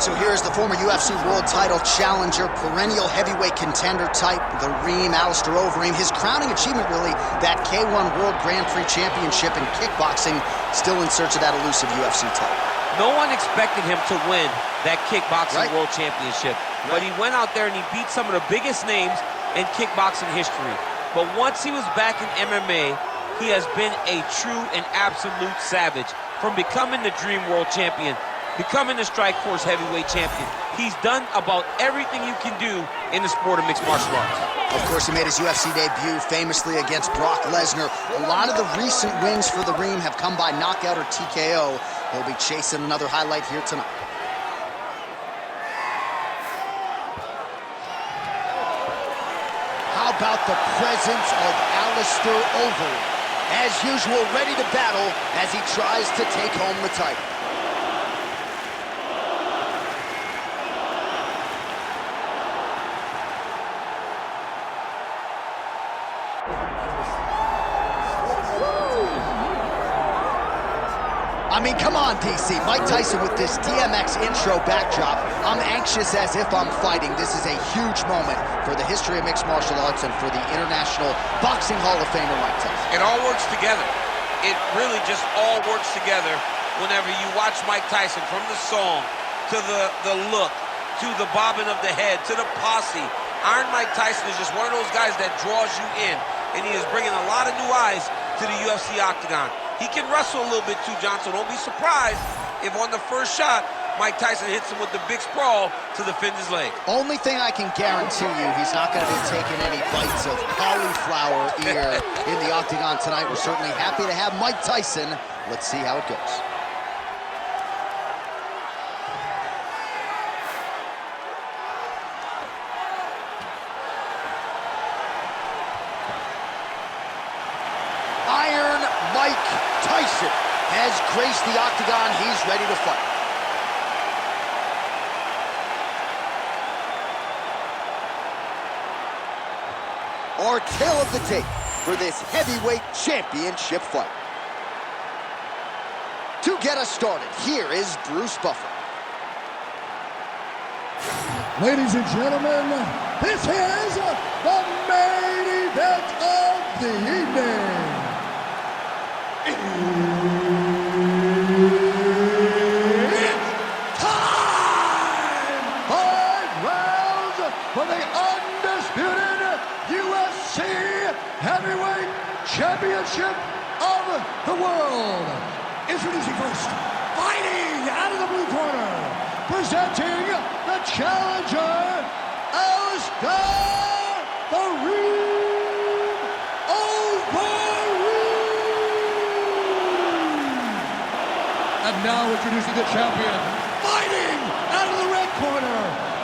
So here's the former UFC world title challenger, perennial heavyweight contender type, the Reem, Alistair Overeem. His crowning achievement, really, that K1 World Grand Prix Championship in kickboxing, still in search of that elusive UFC title. No one expected him to win that kickboxing world championship, but he went out there and he beat some of the biggest names in kickboxing history. But once he was back in MMA, he has been a true and absolute savage. From becoming the Dream World Champion, becoming the Strikeforce Heavyweight Champion, he's done about everything you can do in the sport of mixed martial arts. Of course, he made his UFC debut famously against Brock Lesnar. A lot of the recent wins for the Reem have come by knockout or TKO. He'll be chasing another highlight here tonight. How about the presence of Alistair Overeem? As usual, ready to battle as he tries to take home the title. I mean, come on, DC. Mike Tyson with this DMX intro backdrop. I'm anxious as if I'm fighting. This is a huge moment for the history of mixed martial arts and for the International Boxing Hall of Famer Mike Tyson. It all works together. It really just all works together whenever you watch Mike Tyson, from the song to the look to the bobbing of the head to the posse. Iron Mike Tyson is just one of those guys that draws you in, and he is bringing a lot of new eyes to the UFC octagon. He can wrestle a little bit too, John, so don't be surprised if on the first shot, Mike Tyson hits him with the big sprawl to defend his leg. Only thing I can guarantee you, he's not going to be taking any bites of cauliflower ear in the octagon tonight. We're certainly happy to have Mike Tyson. Let's see how it goes. Iron Mike Tyson has graced the octagon. He's ready to fight. Our tale of the tape for this heavyweight championship fight. To get us started, here is Bruce Buffer. Ladies and gentlemen, this is the main event of the evening. It's time! 5 rounds for the undisputed UFC Heavyweight Championship of the world. Introducing first, fighting out of the blue corner, presenting the challenger, Alistair Overeem. And now introducing the champion, fighting out of the red corner.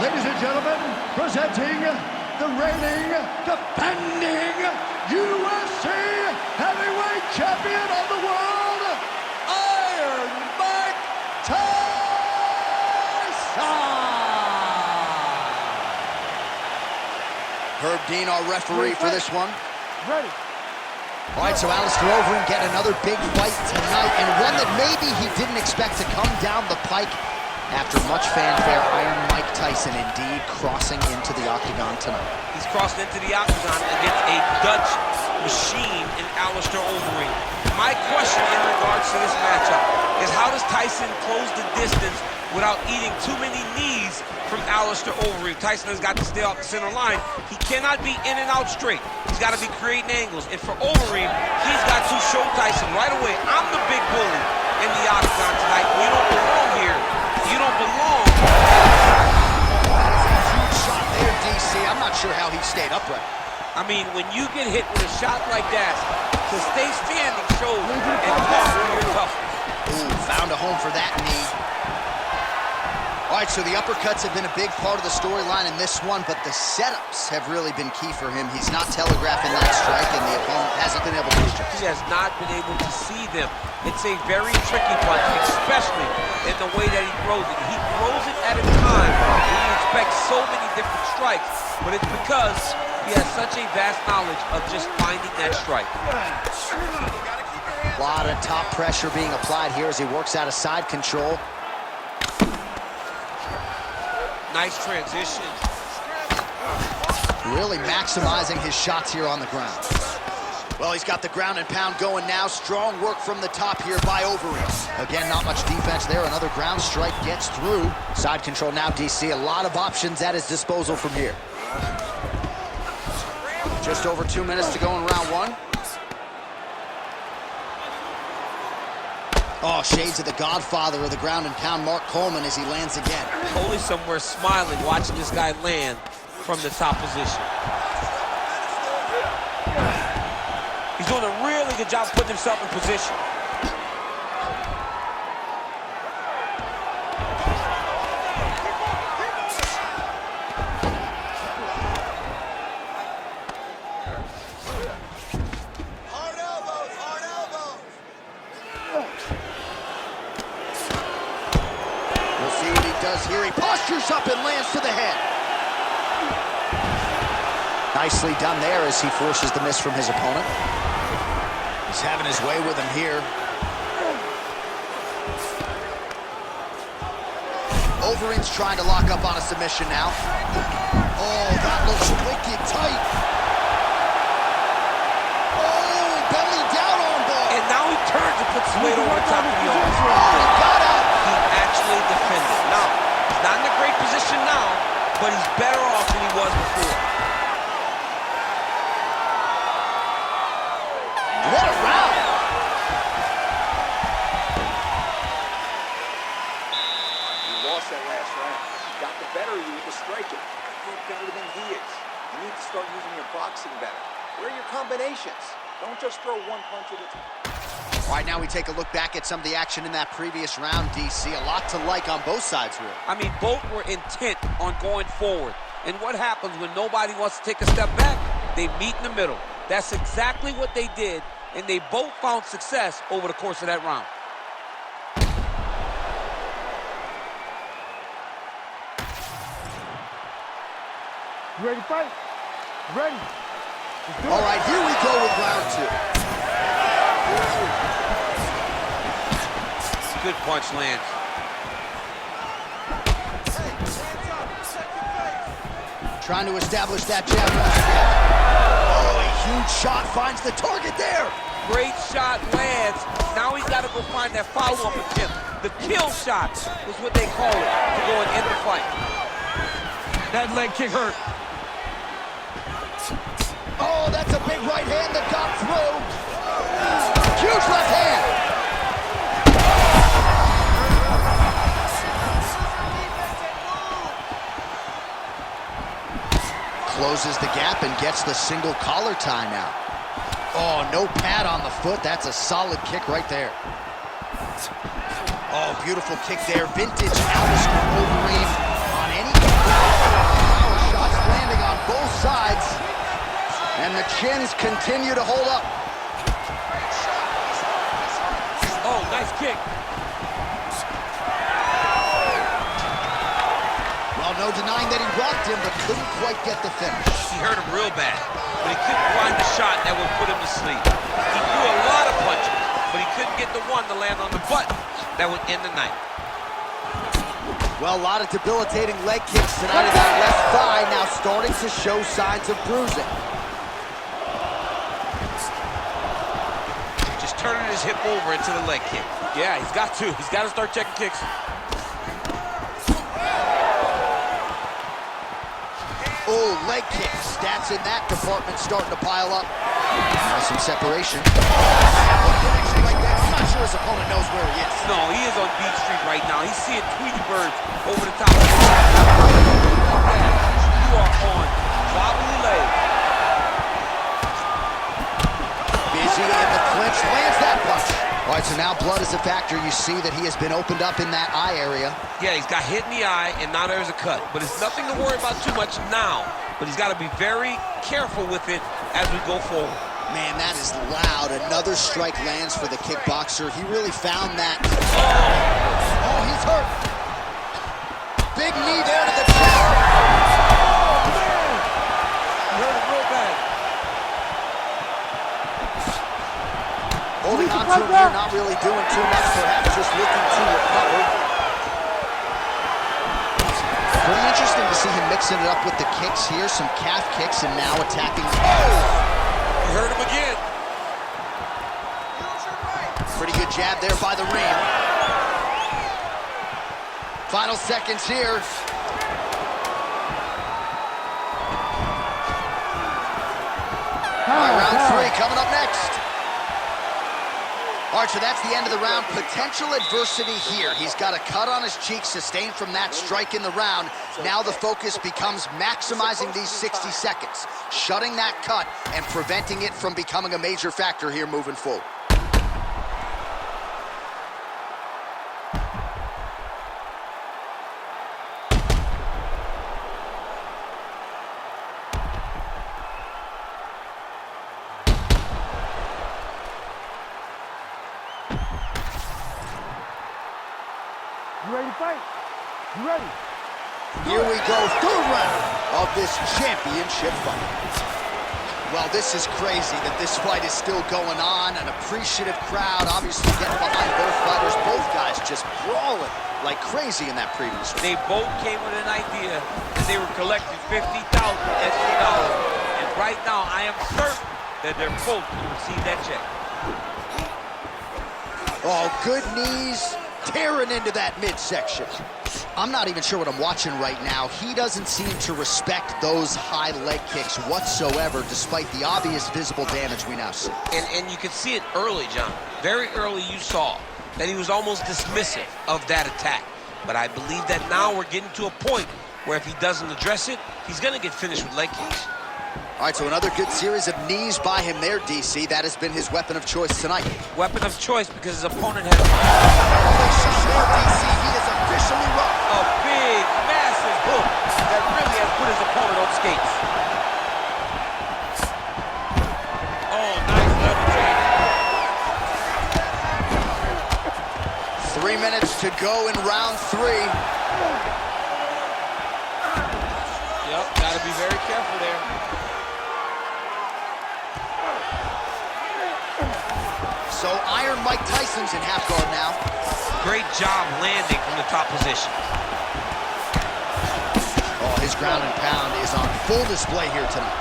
Ladies and gentlemen, presenting the reigning, defending UFC Heavyweight Champion of the world, Iron Mike Tyson. Herb Dean, our referee for this one. Ready. All right, so Alistair Overeem getting another big fight tonight, and one that maybe he didn't expect to come down the pike. After much fanfare, Iron Mike Tyson indeed crossing into the octagon tonight. He's crossed into the octagon against a Dutch machine in Alistair Overeem. My question in regards to this matchup is, how does Tyson close the distance without eating too many knees from Alistair Overeem? Tyson has got to stay off the center line. He cannot be in and out straight. He's got to be creating angles. And for Overeem, he's got to show Tyson right away, I'm the big bully in the octagon tonight. You don't belong here. You don't belong. That is a huge shot there, DC. I'm not sure how he stayed upright. I mean, when you get hit with a shot like that, to stay standing shows and talk to your toughness. Ooh, found a home for that knee. All right, so the uppercuts have been a big part of the storyline in this one, but the setups have really been key for him. He's not telegraphing that strike, and the opponent hasn't been able to adjust. He has not been able to see them. It's a very tricky punch, especially in the way that he throws it. He throws it at a time when you expect so many different strikes, but it's because he has such a vast knowledge of just finding that strike. A lot of top pressure being applied here as he works out of side control. Nice transition. Really maximizing his shots here on the ground. Well, he's got the ground and pound going now. Strong work from the top here by Overeem. Again, not much defense there. Another ground strike gets through. Side control now, DC. A lot of options at his disposal from here. Just over 2 minutes to go in round one. Oh, shades of the godfather of the ground and pound, Mark Coleman, as he lands again. Totally somewhere smiling, watching this guy land from the top position. He's doing a really good job putting himself in position. Hard elbows, hard elbows. We'll see what he does here. He postures up and lands to the head. Nicely done there as he forces the miss from his opponent. He's having his way with him here. Overeem's trying to lock up on a submission now. Oh, that looks wicked tight. Oh, belly down on ball. And now he turns and puts his weight over the top of the arm. Oh, he got out. He actually defended. Now, he's not in a great position now, but he's better off than he was before. What a round! You lost that last round. You got the better of you with the striking. You're better than he is. You need to start using your boxing better. Where are your combinations? Don't just throw one punch at a time. All right, now we take a look back at some of the action in that previous round, DC. A lot to like on both sides, really. I mean, both were intent on going forward. And what happens when nobody wants to take a step back? They meet in the middle. That's exactly what they did, and they both found success over the course of that round. You ready to fight? Ready? All right, here we go with round two. Good punch lands. Trying to establish that jab once again. Oh, a huge shot finds the target there. Great shot lands. Now he's got to go find that follow-up attempt. The kill shot was what they call it to go and end the fight. That leg kick hurt. Oh, that's a big right hand that got through. Huge left hand. Closes the gap and gets the single collar tie now. Oh, no pad on the foot. That's a solid kick right there. Oh, beautiful kick there. Vintage Alistair Overeem on any power shots landing on both sides. And the chins continue to hold up. Oh, nice kick. Well, no denying that he rocked him, but couldn't quite get the finish. He hurt him real bad, but he couldn't find the shot that would put him to sleep. He threw a lot of punches, but he couldn't get the one to land on the button that would end the night. Well, a lot of debilitating leg kicks tonight in that left thigh, now starting to show signs of bruising. Just turning his hip over into the leg kick. Yeah, he's got to. He's got to start checking kicks. Oh, leg kicks. Stats in that department starting to pile up. Now some separation. I'm not sure his opponent knows where he is. No, he is on Beach Street right now. He's seeing Tweety Birds over the top of his head. You are on wobbly leg. Busy in the clinch, lands that punch. All right, so now blood is a factor. You see that he has been opened up in that eye area. Yeah, he's got hit in the eye, and now there's a cut. But it's nothing to worry about too much now. But he's got to be very careful with it as we go forward. Man, that is loud. Another strike lands for the kickboxer. He really found that. Oh, he's hurt. Big knee there to the chest. He hurt him real bad. Holding on to him here, not really doing too much, perhaps just looking to recover. Pretty interesting to see him mixing it up with the kicks here, some calf kicks, and now attacking. Oh! You heard him again. Pretty good jab there by the Reem. Final seconds here. All right, round 3 coming up next. All right, so that's the end of the round. Potential adversity here. He's got a cut on his cheek sustained from that strike in the round. Now the focus becomes maximizing these 60 seconds, shutting that cut and preventing it from becoming a major factor here moving forward. You ready to fight? You ready? Here we go, third round of this championship fight. Well, this is crazy that this fight is still going on. An appreciative crowd obviously getting behind both fighters. Both guys just brawling like crazy in that previous round. They both came with an idea that they were collecting $50,000 extra dollars. And right now, I am certain that they're both going to receive that check. Oh, good knees, tearing into that midsection. I'm not even sure what I'm watching right now. He doesn't seem to respect those high leg kicks whatsoever, despite the obvious visible damage we now see. And you could see it early, John. Very early you saw that he was almost dismissive of that attack. But I believe that now we're getting to a point where if he doesn't address it, he's going to get finished with leg kicks. All right, so another good series of knees by him there, DC. That has been his weapon of choice tonight. Weapon of choice because his opponent has DC, he is officially rocked. a big, massive hook that really has put his opponent on skates. Oh, nice level change. 3 minutes to go in round 3. Yep, gotta be very careful there. So Iron Mike Tyson's in half guard now. Great job landing from the top position. Oh, his ground and pound is on full display here tonight.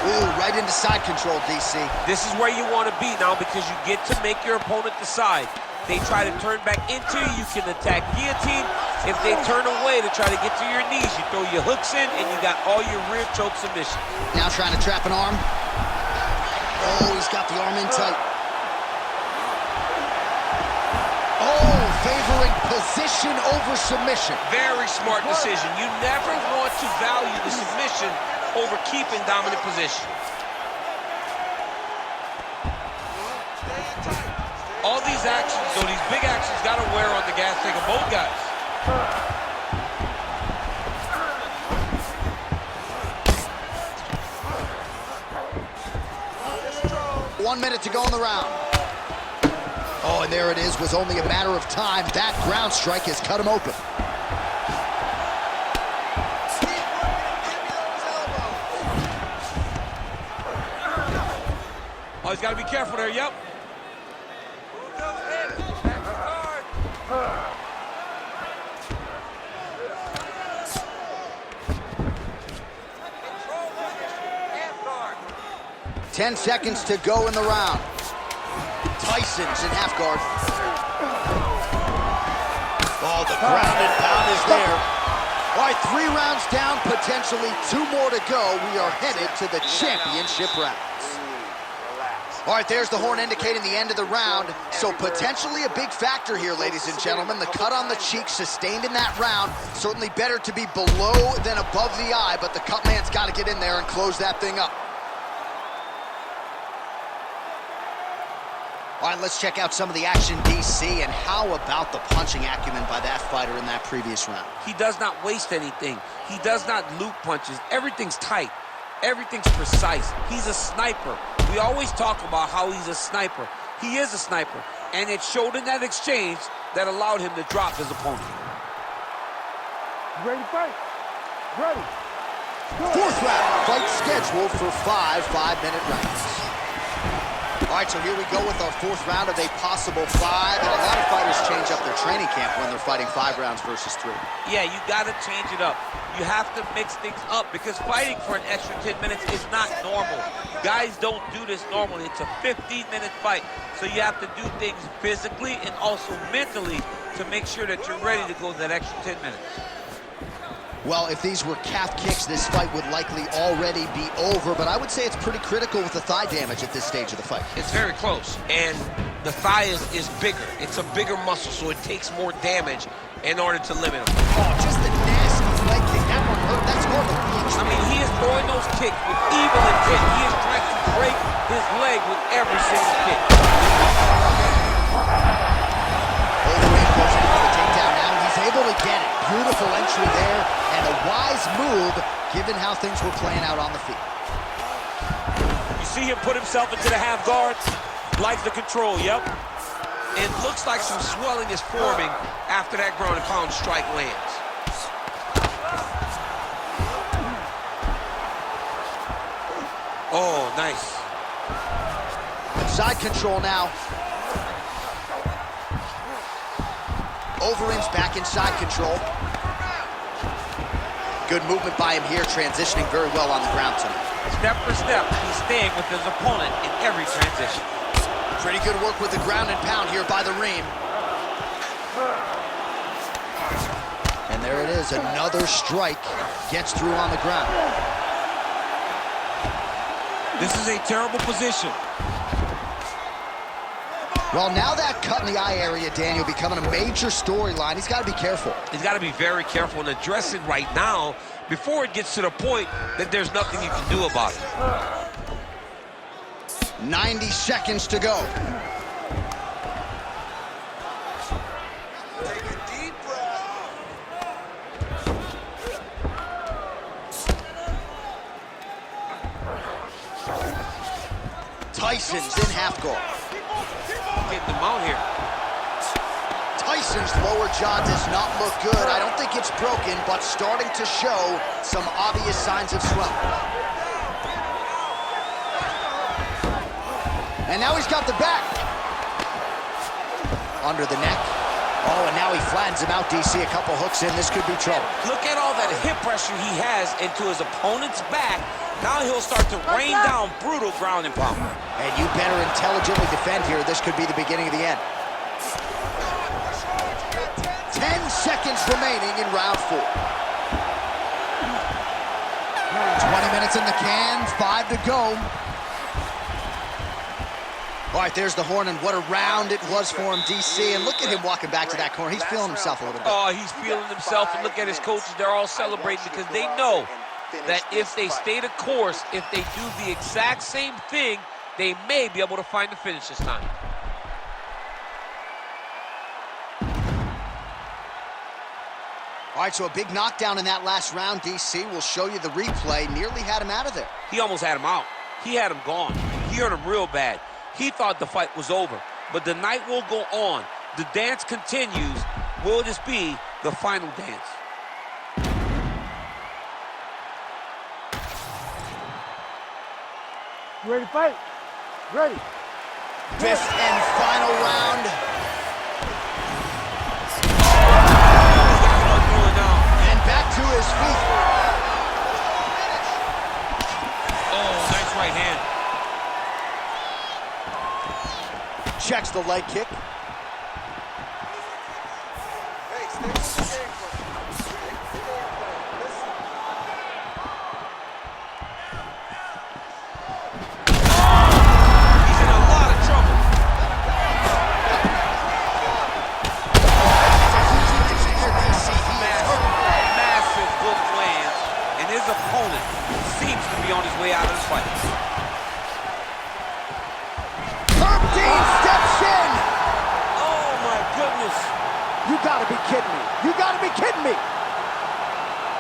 Ooh, right into side control, DC. This is where you want to be now because you get to make your opponent decide. They try to turn back into you, you can attack guillotine. If they turn away to try to get to your knees, you throw your hooks in and you got all your rear choke submission. Now trying to trap an arm. Oh, he's got the arm in tight. Oh, favoring position over submission. Very smart decision. You never want to value the submission over keeping dominant position. All these actions, though, these big actions got to wear on the gas tank of both guys. 1 minute to go in the round. Oh, and there it is. Was only a matter of time. That ground strike has cut him open. Oh, he's got to be careful there. Yep. Ten seconds to go in the round. Tyson's in half guard. Oh, the ground and pound is there. All right, 3 rounds down, potentially 2 more to go. We are headed to the championship rounds. All right, there's the horn indicating the end of the round. So potentially a big factor here, ladies and gentlemen. The cut on the cheek sustained in that round. Certainly better to be below than above the eye, but the cut man's got to get in there and close that thing up. All right, let's check out some of the action, DC, and how about the punching acumen by that fighter in that previous round? He does not waste anything. He does not loop punches. Everything's tight. Everything's precise. He's a sniper. We always talk about how he's a sniper. He is a sniper, and it showed in that exchange that allowed him to drop his opponent. You ready to fight? Ready. Go. 4th round, fight scheduled for 5 5-minute rounds. All right, so here we go with our 4th round of a possible 5. And a lot of fighters change up their training camp when they're fighting 5 rounds versus 3. Yeah, you got to change it up. You have to mix things up because fighting for an extra 10 minutes is not normal. Guys don't do this normally. It's a 15-minute fight. So you have to do things physically and also mentally to make sure that you're ready to go that extra 10 minutes. Well, if these were calf kicks, this fight would likely already be over, but I would say it's pretty critical with the thigh damage at this stage of the fight. It's very close, and the thigh is bigger. It's a bigger muscle, so it takes more damage in order to limit him. Oh, just the nasty leg kick. That one hurt. That's normal. I mean, he is throwing those kicks with evil intent. He is trying to break his leg with every single kick. Overeem goes in for the takedown now. He's able to get it. Beautiful entry there, and a wise move given how things were playing out on the feet. You see him put himself into the half guard, likes the control, yep. It looks like some swelling is forming after that ground and pound strike lands. Oh, nice. Side control now. Overeem's back in side control. Good movement by him here, transitioning very well on the ground tonight. Step for step, he's staying with his opponent in every transition. Pretty good work with the ground and pound here by the Reem. And there it is, another strike gets through on the ground. This is a terrible position. Well, now that cut in the eye area, Daniel, becoming a major storyline. He's got to be careful. He's got to be very careful and address it right now before it gets to the point that there's nothing you can do about it. 90 seconds to go. Take a deep breath. Tyson's in half guard. Getting them out here. Tyson's lower jaw does not look good. I don't think it's broken, but starting to show some obvious signs of swelling. And now he's got the back. Under the neck. Oh, and now he flattens him out, DC. A couple hooks in. This could be trouble. Look at all that hip pressure he has into his opponent's back. Now he'll start to rain down brutal ground and pound. And you better intelligently defend here. This could be the beginning of the end. 10 seconds remaining in round 4. 20 minutes in the can, 5 to go. All right, there's the horn, and what a round it was for him, DC. And look at him walking back to that corner. He's feeling himself a little bit. Oh, he's feeling himself, and look at his coaches. They're all celebrating because they know that if they stay the course, if they do the exact same thing, they may be able to find the finish this time. All right, so a big knockdown in that last round, DC. We'll show you the replay. Nearly had him out of there. He almost had him out. He had him gone. He hurt him real bad. He thought the fight was over. But the night will go on. The dance continues. Will this be the final dance? You ready to fight? Ready. 5th and final round. And back to his feet. Oh, nice right hand. Checks the leg kick. Hey, stay with the game plan. Stay with the game plan. Listen. He's in a lot of trouble. Massive hook lands, and his opponent seems to be on his way out of this fight. Herb Dean steps in. Oh my goodness. You gotta be kidding me. You gotta be kidding me.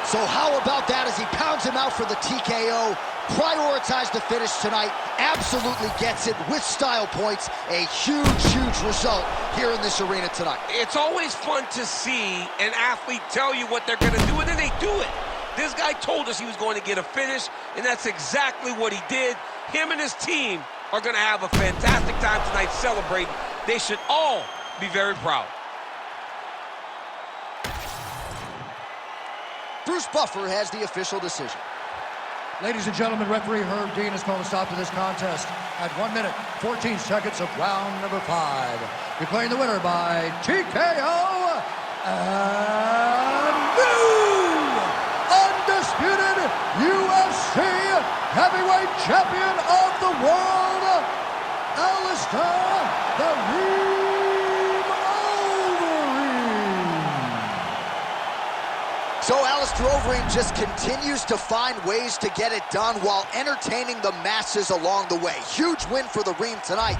So how about that as he pounds him out for the TKO? Prioritized the finish tonight. Absolutely gets it with style points. A huge, huge result here in this arena tonight. It's always fun to see an athlete tell you what they're going to do, and then they do it. This guy told us he was going to get a finish, and that's exactly what he did. Him and his team are going to have a fantastic time tonight celebrating. They should all be very proud. Bruce Buffer has the official decision. Ladies and gentlemen, referee Herb Dean has called a stop to this contest at 1 minute, 14 seconds of round number 5. Declaring the winner by TKO and new undisputed UFC heavyweight champion of the world, Alistair Overeem. So Alistair Overeem just continues to find ways to get it done while entertaining the masses along the way. Huge win for the Reem tonight.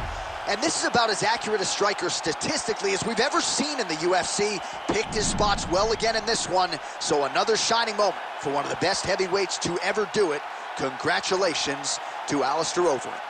And this is about as accurate a striker statistically as we've ever seen in the UFC. Picked his spots well again in this one. So another shining moment for one of the best heavyweights to ever do it. Congratulations to Alistair Overeem.